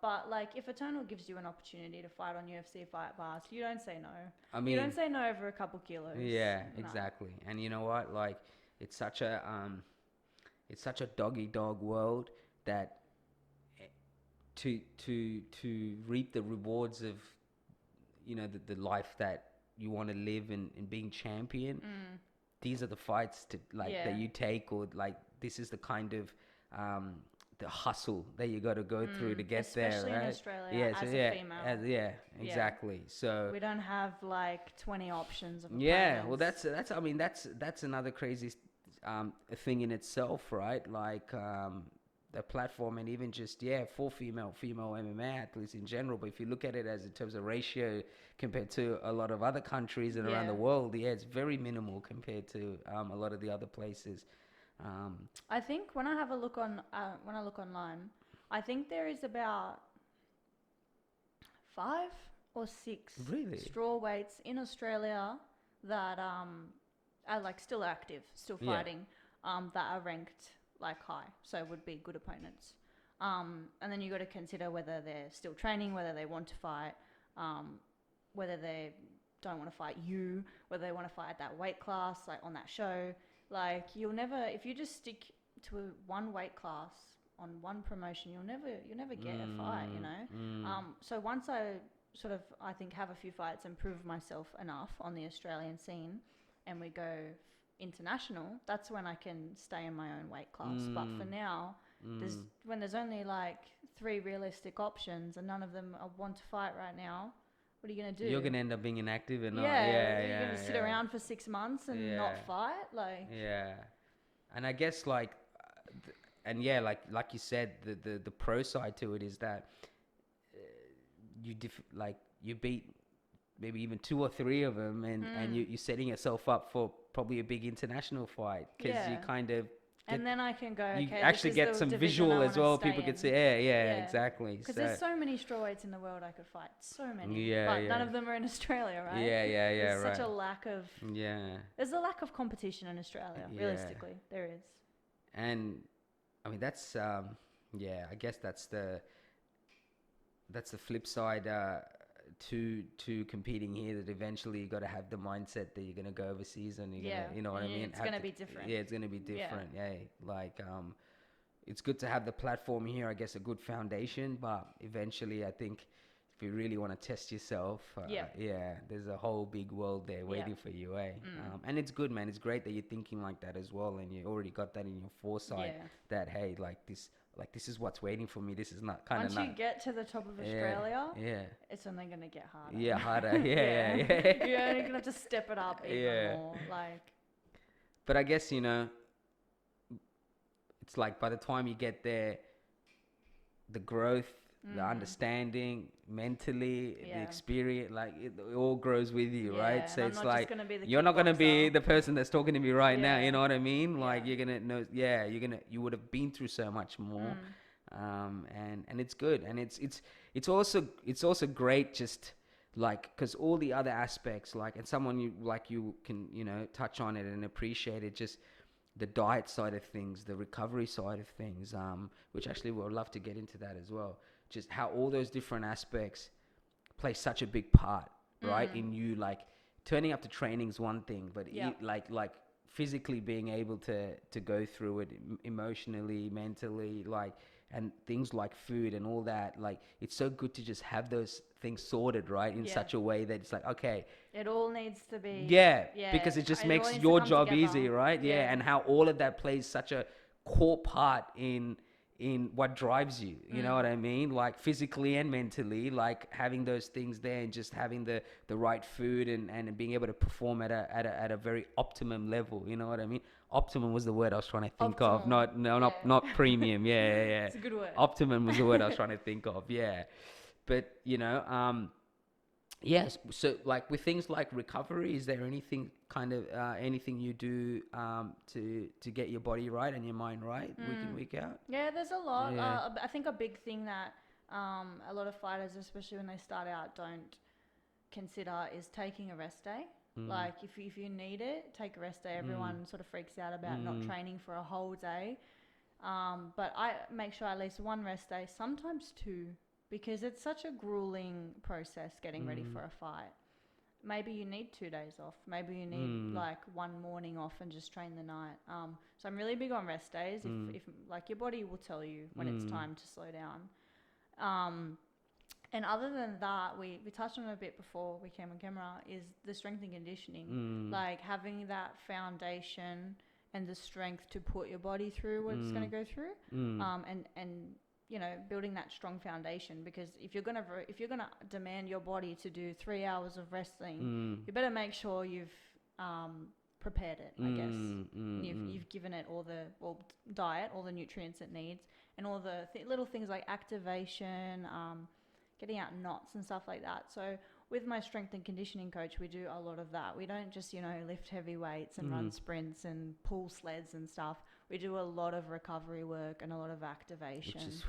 But if Eternal gives you an opportunity to fight on UFC Fight Pass, you don't say no. I mean, you don't say no over a couple kilos.
Yeah, exactly. And you know what? It's such a dog-eat-dog world that to reap the rewards of the life that you want to live in being champion, these are the fights that you take, or this is the kind of the hustle that you got to go through to get there, right?
Especially in Australia, as a female.
Exactly. So
we don't have 20 options of opponents.
Well, that's another crazy thing in itself, right? the platform, and even just for female MMA athletes in general. But if you look at it as in terms of ratio compared to a lot of other countries and around the world, it's very minimal compared to a lot of the other places.
I think when I have a look when I look online, I think there is about 5 or 6 straw weights in Australia that are like still active, still fighting, that are ranked like high, so would be good opponents. And then you got to consider whether they're still training, whether they want to fight, whether they don't want to fight you, whether they want to fight at that weight class, like on that show. Like you'll never, if you just stick to one weight class on one promotion, you'll never get a fight, you know. So once I sort of, I think, have a few fights and prove myself enough on the Australian scene, and we go international, that's when I can stay in my own weight class. But for now, there's only like 3 realistic options, and none of them want to fight right now. What are you gonna do?
You're gonna end up being inactive and
you're gonna sit around for 6 months and not fight, like. Yeah,
and I guess like you said, the pro side to it is that you beat maybe even 2 or 3 of them, and you're setting yourself up for probably a big international fight, because you kind of
and then I can go, okay,
you actually get some visual as well. People could say, exactly.
Because there's so many strawweights in the world I could fight, so many.
But
none of them are in Australia, right? There's such a lack of. There's a lack of competition in Australia. Realistically, there is.
And I mean that's I guess that's the flip side to competing here, that eventually you got to have the mindset that you're going to go overseas and you're gonna, you know what I mean?
It's going to be different.
Yeah, it's going to be different. Like it's good to have the platform here, I guess, a good foundation, but eventually I think if you really want to test yourself, there's a whole big world there waiting for you, and it's good, man. It's great that you're thinking like that as well, and you already got that in your foresight that, hey, this is what's waiting for me. This is not kind of.
Once you get to the top of Australia, it's only gonna get harder.
Yeah, harder.
You're only gonna have to step it up even more. Like.
But I guess, you know, it's like by the time you get there, the growth, the understanding, mentally, the experience, like it all grows with you, right? So it's like you're not gonna be the person that's talking to me right now. You know what I mean? Like you're gonna know. Yeah, you would have been through so much more, and it's good, and it's also great, just like, because all the other aspects, like, and someone you can, you know, touch on it and appreciate it, just the diet side of things, the recovery side of things, which actually we'll love to get into that as well. Just how all those different aspects play such a big part, right? In you, like, turning up to training is one thing, but like physically being able to go through it emotionally, mentally, like, and things like food and all that, like, it's so good to just have those things sorted, right? In such a way that it's like, okay,
it all needs to be
because it just makes your job easy, right? And how all of that plays such a core part in what drives you, you know what I mean? Like physically and mentally, like having those things there, and just having the right food and being able to perform at a very optimum level, you know what I mean? Optimum was the word I was trying to think of, not premium. It's
a good word.
Optimum was the word I was trying to think of. But you know, yes. So like with things like recovery, is there anything kind of anything you do to get your body right and your mind right week in, week out?
Yeah, there's a lot. I think a big thing that a lot of fighters, especially when they start out, don't consider is taking a rest day. Like if you need it, take a rest day. Everyone sort of freaks out about not training for a whole day. But I make sure at least 1 rest day, sometimes 2. Because it's such a grueling process getting ready for a fight. Maybe you need 2 days off. Maybe you need like 1 morning off and just train the night. So I'm really big on rest days. If like your body will tell you when it's time to slow down. And other than that, we touched on it a bit before we came on camera, is the strength and conditioning. Like having that foundation and the strength to put your body through what it's going to go through. And you know, building that strong foundation, because if you're gonna demand your body to do 3 hours of wrestling, you better make sure you've prepared it, I guess. You've given it all the diet, all the nutrients it needs, and all the little things like activation, getting out knots and stuff like that. So with my strength and conditioning coach, we do a lot of that. We don't just, lift heavy weights and run sprints and pull sleds and stuff. We do a lot of recovery work and a lot of activation.
Which is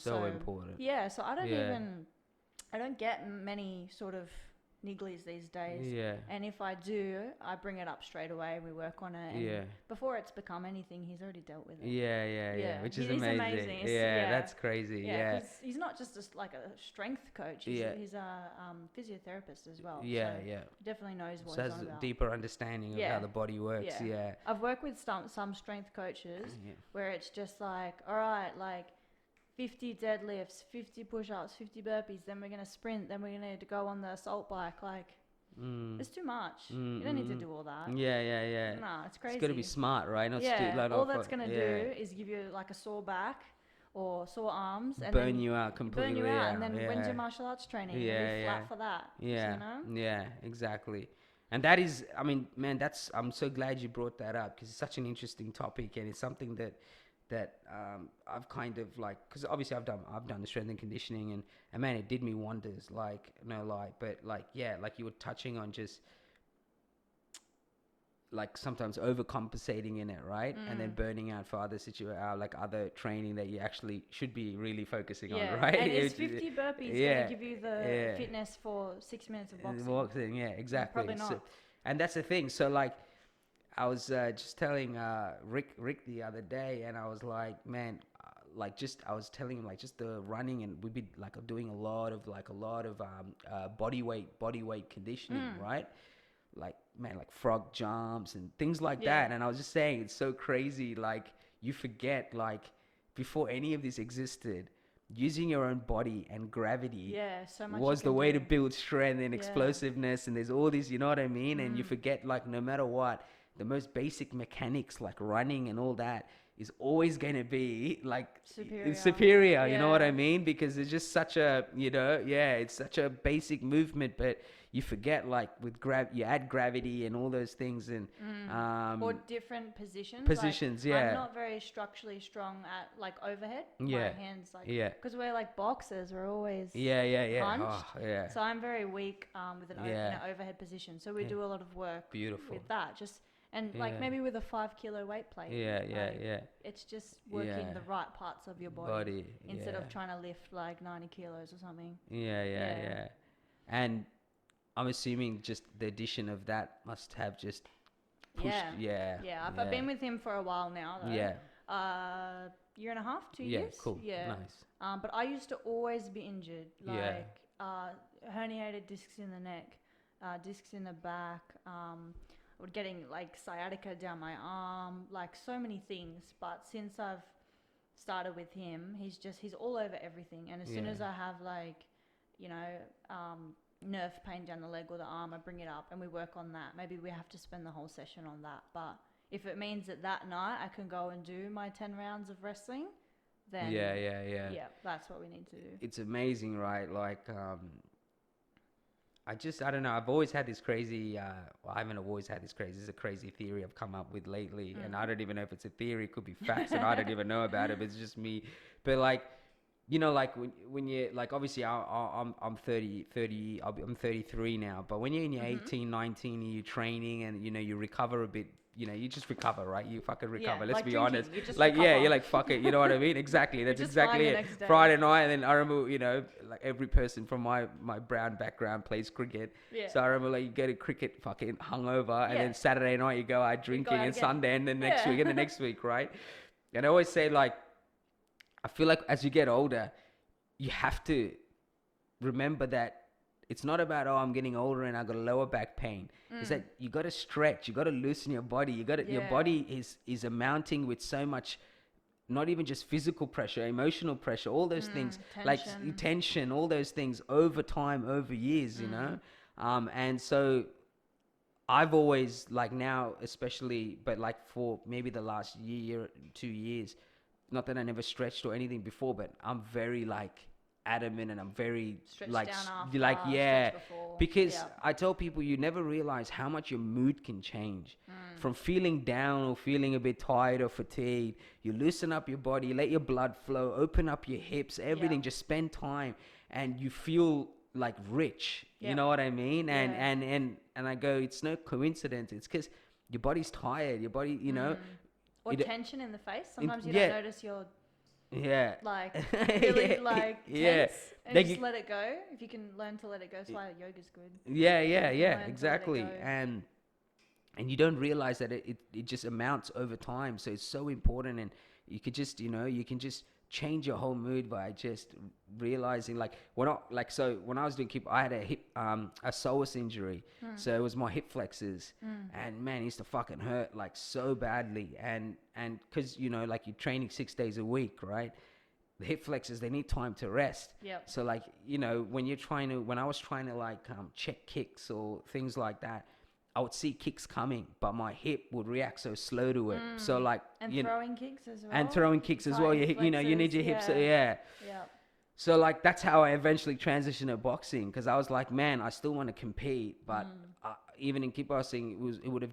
so important.
Yeah, so I don't get many sort of nigglies these days.
Yeah.
And if I do, I bring it up straight away. We work on it. And before it's become anything, he's already dealt with it.
Yeah. Which is amazing. Yeah, that's crazy. Yeah.
He's not just like a strength coach. He's a physiotherapist as well.
Yeah,
so
yeah.
He definitely knows what
so
he's
has
on
a
about.
deeper understanding of how the body works. Yeah.
I've worked with some strength coaches where it's just like, all right, like 50 deadlifts, 50 push-ups, 50 burpees, then we're going to sprint, then we're going to go on the assault bike. Like, it's too much. You don't need to do all that.
Yeah.
Nah, it's crazy.
It's got to be smart, right? Not
all that's going to do is give you like a sore back or sore arms. And
burn you out completely.
And then when's your martial arts training? You'll be flat for that.
Yeah, exactly. And that is, I mean, man, I'm so glad you brought that up because it's such an interesting topic and it's something that I've kind of like, because obviously I've done the strength and conditioning and man, it did me wonders, like, no lie, but like, yeah, like you were touching on just like sometimes overcompensating in it, right? And then burning out for other like other training that you actually should be really focusing on, right?
And it's 50 burpees going to give you the fitness for 6 minutes of boxing?
Yeah, exactly.
Probably not.
So, and that's the thing. So like, I was just telling Rick the other day, and I was like, man, I was telling him like just the running, and we'd be like doing a lot of body weight conditioning, right? Like, man, like frog jumps and things like that. And I was just saying, it's so crazy. Like, you forget, like, before any of this existed, using your own body and gravity
so much
was the way to build strength and explosiveness. And there's all these, you know what I mean? And you forget, like, no matter what, the most basic mechanics like running and all that is always going to be like superior, you know what I mean? Because it's just such a, it's such a basic movement, but you forget, like, with you add gravity and all those things, and
or different positions.
Like,
I'm not very structurally strong at like overhead. My hands, like, because we're like boxers, we're always hunched. So I'm very weak with an overhead position. So we do a lot of work with that. Like maybe with a 5 kilo weight plate. It's just working the right parts of your body instead of trying to lift like 90 kilos or something.
And I'm assuming just the addition of that must have just pushed. I've been with him for a while now, though. Year and a half, 2 years. Cool. Nice.
But I used to always be injured, like herniated discs in the neck, discs in the back, or getting like sciatica down my arm, like so many things. But since I've started with him, he's all over everything. And as soon as I have like, nerve pain down the leg or the arm, I bring it up and we work on that. Maybe we have to spend the whole session on that. But if it means that night I can go and do my 10 rounds of wrestling, then that's what we need to do.
It's amazing, right? Like, I don't know. I've always had this crazy, I haven't always had this crazy. This is a crazy theory I've come up with lately. And I don't even know if it's a theory. It could be facts and I don't even know about it. But it's just me. But like, like when you, like, obviously I'm 30, I'm 33 now. But when you're in your 18, 19 and you're training and, you recover a bit, you just recover, right? You fucking recover. Let's be honest. Like, recover. You're like, fuck it. You know what I mean? Exactly. That's exactly it. Friday night. And then I remember, like every person from my brown background plays cricket. So I remember, like, you go to cricket fucking hungover. And then Saturday night you go out drinking and Sunday and then next week and the next week, right? And I always say, like, I feel like as you get older, you have to remember that it's not about, I'm getting older and I got a lower back pain. It's that you got to stretch, you got to loosen your body. Your body is amounting with so much, not even just physical pressure, emotional pressure, all those things, tension. Like tension, all those things over time, over years, and so I've always, like, now especially, but like for maybe the last year, 2 years, not that I never stretched or anything before, but I'm very like adamant and I'm very
Stretch
like,
down after,
yeah,
stretch before.
because
Yeah.
I tell people you never realize how much your mood can change from feeling down or feeling a bit tired or fatigued. You loosen up your body, let your blood flow, open up your hips, everything. Just spend time, and you feel like rich. You know what I mean? And I go, it's no coincidence. It's because your body's tired. Your body, you know.
Or tension in the face. Sometimes you don't notice you're like really like tense, and just let it go. If you can learn to let it go, that's why yoga's good.
Exactly. And you don't realize that it just amounts over time. So it's so important, and you could just, you know, you can just change your whole mood by just realizing, like, when I was doing I had a hip a psoas injury. So it was my hip flexors, and man, it used to fucking hurt like so badly, and because, you know, like, you're training 6 days a week, right? The hip flexors, they need time to rest. So, like, you know, when I was trying to like check kicks or things like that, I would see kicks coming, but my hip would react so slow to it. So, like,
and throwing kicks as well.
And throwing kicks as well. You know, you need your hips.
Yeah.
So, like, that's how I eventually transitioned to boxing, because I was like, man, I still want to compete, but even in kickboxing, it would have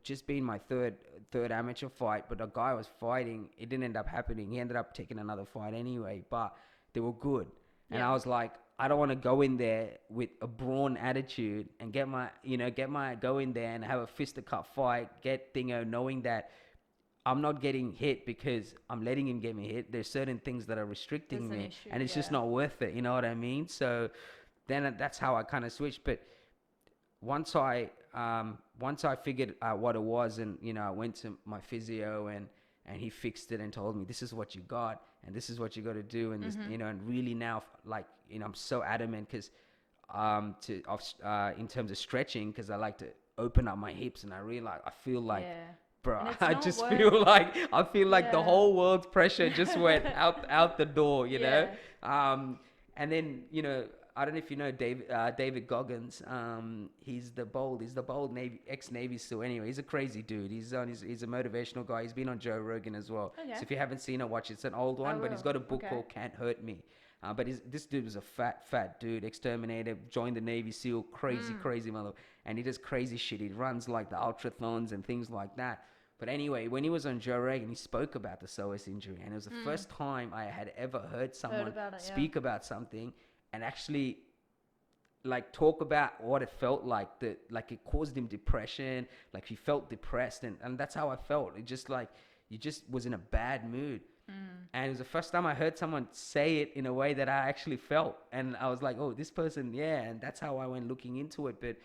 just been my third amateur fight. But the guy I was fighting, it didn't end up happening. He ended up taking another fight anyway, but they were good. And I was like, I don't want to go in there with a brawn attitude and go in there and have a fisticuff fight, knowing that I'm not getting hit because I'm letting him get me hit. There's certain things that are restricting me, and it's just not worth it. You know what I mean? So then that's how I kind of switched. But once I figured out what it was, and, you know, I went to my physio, and he fixed it and told me, this is what you got, and this is what you got to do, and this, you know, and really now, like, you know, I'm so adamant because in terms of stretching, because I like to open up my hips, and I feel like, bro, I feel like the whole world's pressure just went out the door, you know. And then, you know, I don't know if you know David Goggins. He's the bold Navy ex-Navy SEAL. Anyway, he's a crazy dude. He's a motivational guy. He's been on Joe Rogan as well. So if you haven't seen it, watch it. It's an old one, but he's got a book called Can't Hurt Me. But this dude was a fat dude, exterminator, joined the Navy SEAL, crazy mother, and he does crazy shit. He runs like the ultrathons and things like that. But anyway, when he was on Joe Rogan, he spoke about the psoas injury, and it was the first time I had ever heard someone speak about something and actually, like, talk about what it felt like, that, like, it caused him depression, like he felt depressed, and that's how I felt. It just, like, you just was in a bad mood. And it was the first time I heard someone say it in a way that I actually felt, and I was like, oh, this person, and that's how I went looking into it. But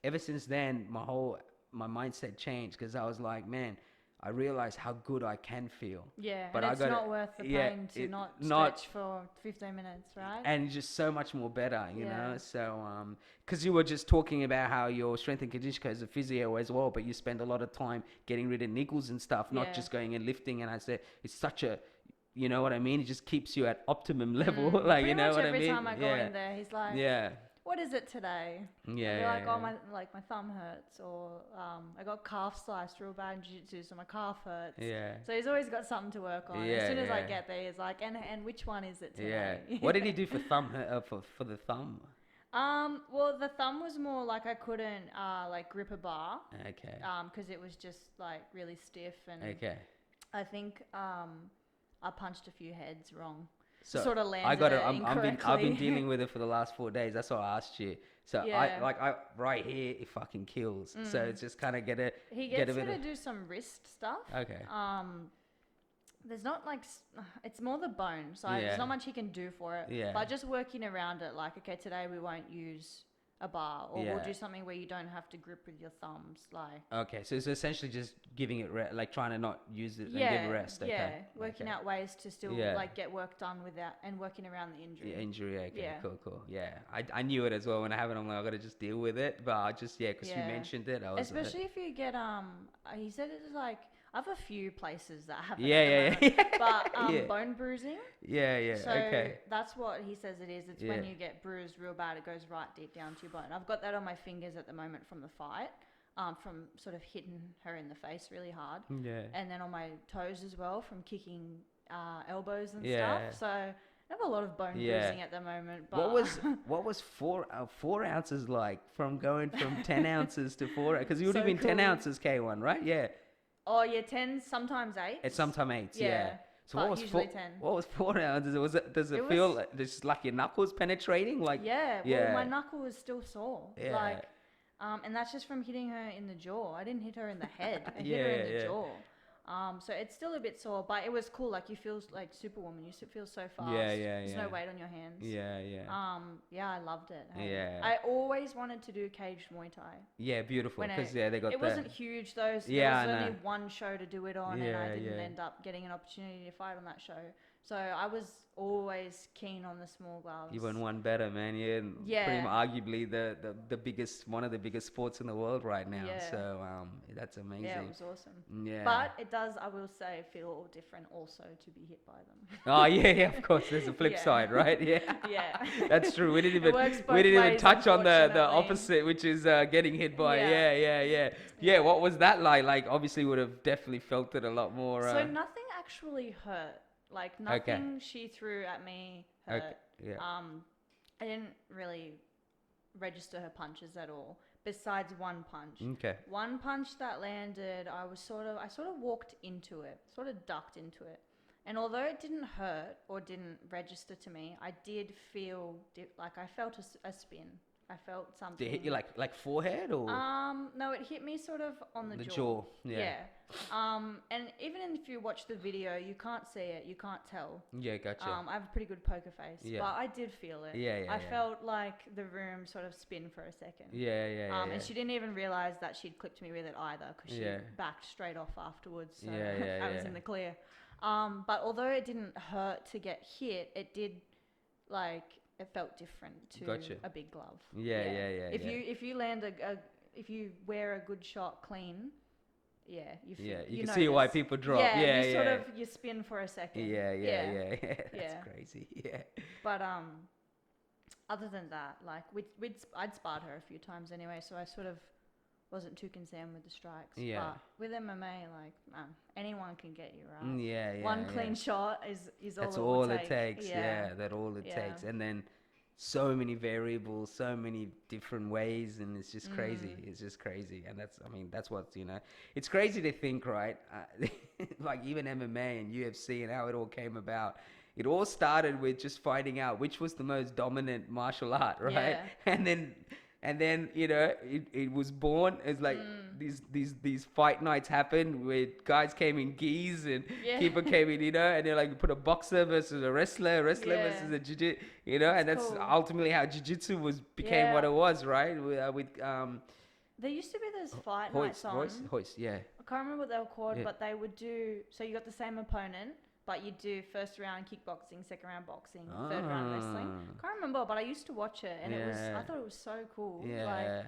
ever since then, my mindset changed, because I was like, man, I realized how good I can feel.
But it's not worth the pain to not stretch for 15 minutes, right?
And just so much more better, you know? So, because you were just talking about how your strength and conditioning coach is a physio as well, but you spend a lot of time getting rid of niggles and stuff, not just going and lifting. And I said, it's such a, you know what I mean? It just keeps you at optimum level. Like, you know what I mean?
Every time I go in there, he's like, what is it today? Oh, my thumb hurts, or I got calf sliced real bad in jiu-jitsu, so my calf hurts. So he's always got something to work on. As soon as I get there, he's like, and which one is it today?
What did he do for for the thumb?
Well, the thumb was more like I couldn't like grip a bar. Because it was just like really stiff, and I think I punched a few heads wrong. So sort of landed
I've been dealing with it for the last 4 days. That's why I asked you. So I right here, it fucking kills. So it's just kind of
He gets me to do some wrist stuff. There's not like, it's more the bone. So there's not much he can do for it. But just working around it, like, okay, today we won't use a bar, or we'll do something where you don't have to grip with your thumbs, like.
Okay, so it's essentially just giving it like trying to not use it and give it rest.
Working out ways to still like get work done without, and working around the injury.
Cool. I knew it as well. When I have it, I'm like, I gotta just deal with it. But I just because you mentioned it, I was
especially if you get he said it's like, I have a few places that happen. But bone bruising. So that's what he says it is. It's when you get bruised real bad, it goes right deep down to your bone. I've got that on my fingers at the moment from the fight, from sort of hitting her in the face really hard. And then on my toes as well from kicking elbows and stuff. So I have a lot of bone bruising at the moment. But
What was 4 ounces like from going from 10 ounces to 4? Because you would
So
have been 10
cool.
ounces K1, right? Yeah.
Oh yeah, 10, sometimes 8.
It's sometimes 8. Yeah. So
but
what was
usually 10.
What was 4 ounces? Does it
It
feel
was-
like, just like your knuckles penetrating? Like
Yeah,
yeah.
well, my knuckle was still sore.
Yeah.
Like, and that's just from hitting her in the jaw. I didn't hit her in the head. I hit
Yeah,
her in the
yeah.
jaw. So it's still a bit sore, but it was cool. Like, you feel like Superwoman. You feel so fast.
Yeah,
There's
yeah.
no weight on your hands.
Yeah, yeah.
Yeah, I loved it. Hey.
Yeah.
I always wanted to do caged Muay Thai.
Yeah, beautiful.
When
Because they got
It wasn't huge though. So
Yeah,
there
I
was only
know.
one show to do it on, and I didn't end up getting an opportunity to fight on that show. So I was always keen on the small gloves.
Even one better, man. Yeah.
Yeah.
Pretty much arguably the biggest, one of the biggest sports in the world right now.
Yeah.
So that's amazing.
Yeah, it was awesome.
Yeah.
But it does, I will say, feel different also to be hit by them.
Oh yeah, of course. There's a flip
Yeah.
side, right? Yeah.
Yeah.
That's true. We didn't
It works both
even
ways,
touch on the
unfortunately.
opposite, which is getting hit by.
Yeah.
Yeah. What was that like? Like obviously would have definitely felt it a lot more.
So nothing actually hurt. Like nothing she threw at me hurt.
Okay. Yeah.
I didn't really register her punches at all, besides one punch.
Okay.
One punch that landed, I sort of walked into it, sort of ducked into it. And although it didn't hurt or didn't register to me, I did feel like I felt a spin. I felt something.
Did it hit you like forehead or
No, it hit me sort of on the
jaw? Yeah.
And even if you watch the video, you can't see it, you can't tell.
Yeah, gotcha.
I have a pretty good poker face,
Yeah.
but I did feel it.
Yeah.
I felt like the room sort of spin for a second.
Yeah.
And she didn't even realize that she'd clipped me with it either, because she backed straight off afterwards. So I was in the clear. But although it didn't hurt to get hit, it did, like, it felt different to a big glove.
Yeah.
If you land if you wear a good shot clean, you
can see why people drop.
You sort of you spin for a second.
Yeah. That's crazy. Yeah.
But other than that, like I'd sparred her a few times anyway, so I sort of wasn't too concerned with the strikes.
Yeah.
But with MMA, like anyone can get you right. One clean shot is
That's
all
all it takes.
Yeah.
That's all it takes. And then so many variables, so many different ways, and it's just crazy. It's just crazy. And that's what's, it's crazy to think, right? Like even MMA and UFC and how it all came about. It all started with just finding out which was the most dominant martial art, right?
Yeah.
And then it was born as like these fight nights happened where guys came in gis and keeper came in, and they're like put a boxer versus a wrestler versus a jiu-jitsu, and that's
cool.
ultimately how jiu-jitsu became what it was, right? With
there used to be those fight nights on.
Hoist, yeah.
I can't remember what they were called, but they would do, so you got the same opponent, but you do first round kickboxing, second round boxing, third round wrestling. Can't remember, but I used to watch it, and I thought it was so cool.
Yeah.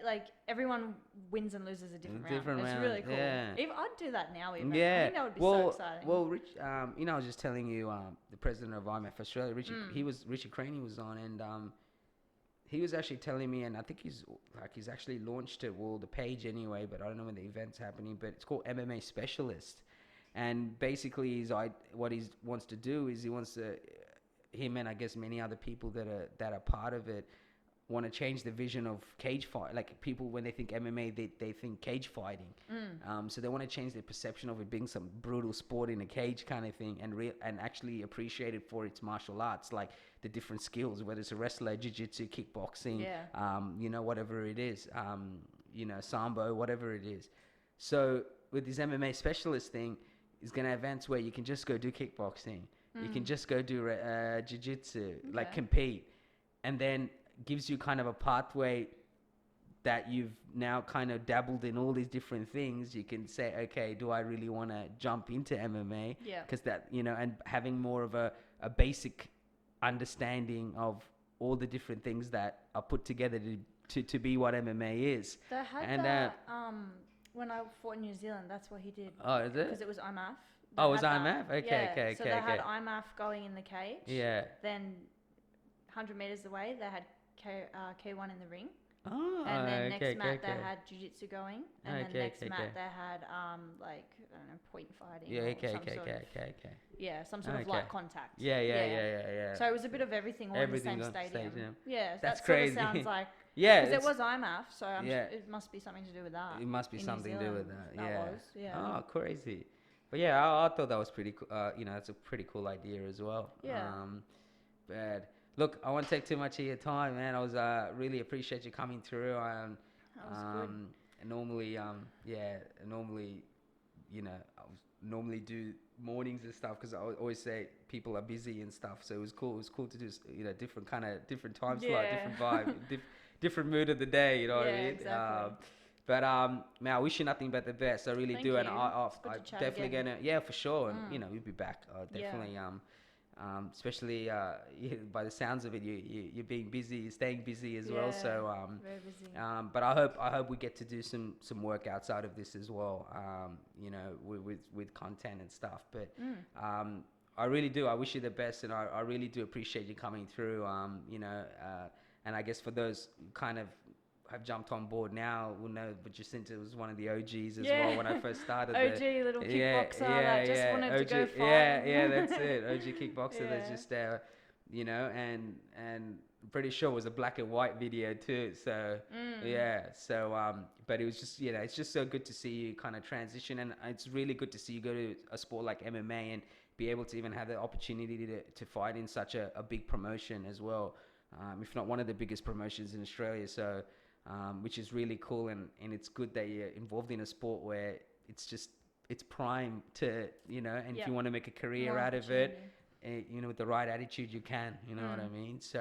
Like everyone wins and loses a different round. It's
round,
really cool.
yeah.
I'd do that now. Even
Yeah.
I think that would be so exciting.
Well, Rich, I was just telling you, the president of IMF Australia, Richard Craney was on, and he was actually telling me, and I think he's actually launched it, the page anyway, but I don't know when the event's happening, but it's called MMA Specialist. And basically, what he wants to do is him and I guess many other people that are part of it want to change the vision of cage fight. Like people, when they think MMA, they think cage fighting. So they want to change their perception of it being some brutal sport in a cage kind of thing, and actually appreciate it for its martial arts, like the different skills, whether it's a wrestler, jiu-jitsu, kickboxing, whatever it is, sambo, whatever it is. So with this MMA Specialist thing, is going to events where you can just go do kickboxing, you can just go do jiu-jitsu, like compete, and then gives you kind of a pathway that you've now kind of dabbled in all these different things. You can say, okay, do I really want to jump into MMA?
Yeah.
Because that, and having more of a basic understanding of all the different things that are put together to be what MMA is.
They had that, when I fought in New Zealand, that's what he did.
Oh, is it?
Because it was IMAF.
Oh, it was IMAF? Okay.
So they had IMAF going in the cage.
Yeah.
Then 100 meters away, they had K1 in the ring.
Oh,
And then next
okay,
mat
okay,
they
okay.
had jiu-jitsu going, and then
Okay,
next
okay,
mat
okay.
they had like I don't know, point fighting
Yeah,
or
okay,
some
okay,
sort
okay,
of
okay, okay.
some sort of
Okay.
light contact.
Yeah, yeah,
Yeah.
yeah, yeah, yeah.
So it was a bit of everything all in the
Everything
same
on
stadium.
stadium.
Yeah,
That's
that sort of
crazy.
sounds like
Yeah,
because it
it's
was IMAF, so
yeah.
it must be something to do with that.
It must be
In New
something to do with
Zealand,
that.
that
Yeah.
was
Oh, crazy. But yeah, I thought that was pretty cool. You know, that's a pretty cool idea as well.
Yeah.
But look, I won't take too much of your time, man. I was really appreciate you coming through.
That was good.
Normally, normally, you know, I was normally do mornings and stuff because I always say people are busy and stuff. So it was cool. It was cool to do, you know, different time slot,
Yeah.
different vibe, different mood of the day. You know what I
Yeah,
mean?
exactly.
But man, I wish you nothing but the best. I really
Thank
do, and
you. It's good
I
to chat
definitely
again.
gonna, for sure, and you know, we'll be back.
Yeah.
Definitely, especially by the sounds of it, you're being busy, you're staying busy as well. So
very busy.
but I hope we get to do some work outside of this as well. You know, with content and stuff. But I really do. I wish you the best, and I really do appreciate you coming through. You know, and I guess for those who kind of have jumped on board now will know, but Jacinta was one of the OGs as well when I first started.
OG little kickboxer that just wanted to go fight.
Yeah, that's it. OG kickboxer that's just you know, and I'm pretty sure it was a black and white video too. So but it was just, you know, it's just so good to see you kind of transition, and it's really good to see you go to a sport like MMA and be able to even have the opportunity to fight in such a big promotion as well, if not one of the biggest promotions in Australia. So which is really cool, and it's good that you're involved in a sport where it's prime to, you know, and if you want to make a career out of it, you know, with the right attitude you can, you know what I mean? So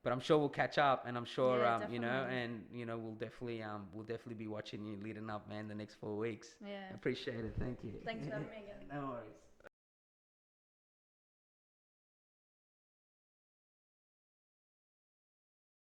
but I'm sure we'll catch up, and I'm sure you know, and you know, we'll definitely be watching you leading up, man, the next 4 weeks.
Yeah.
Appreciate it. Thank you.
Thanks for having me again.
No worries.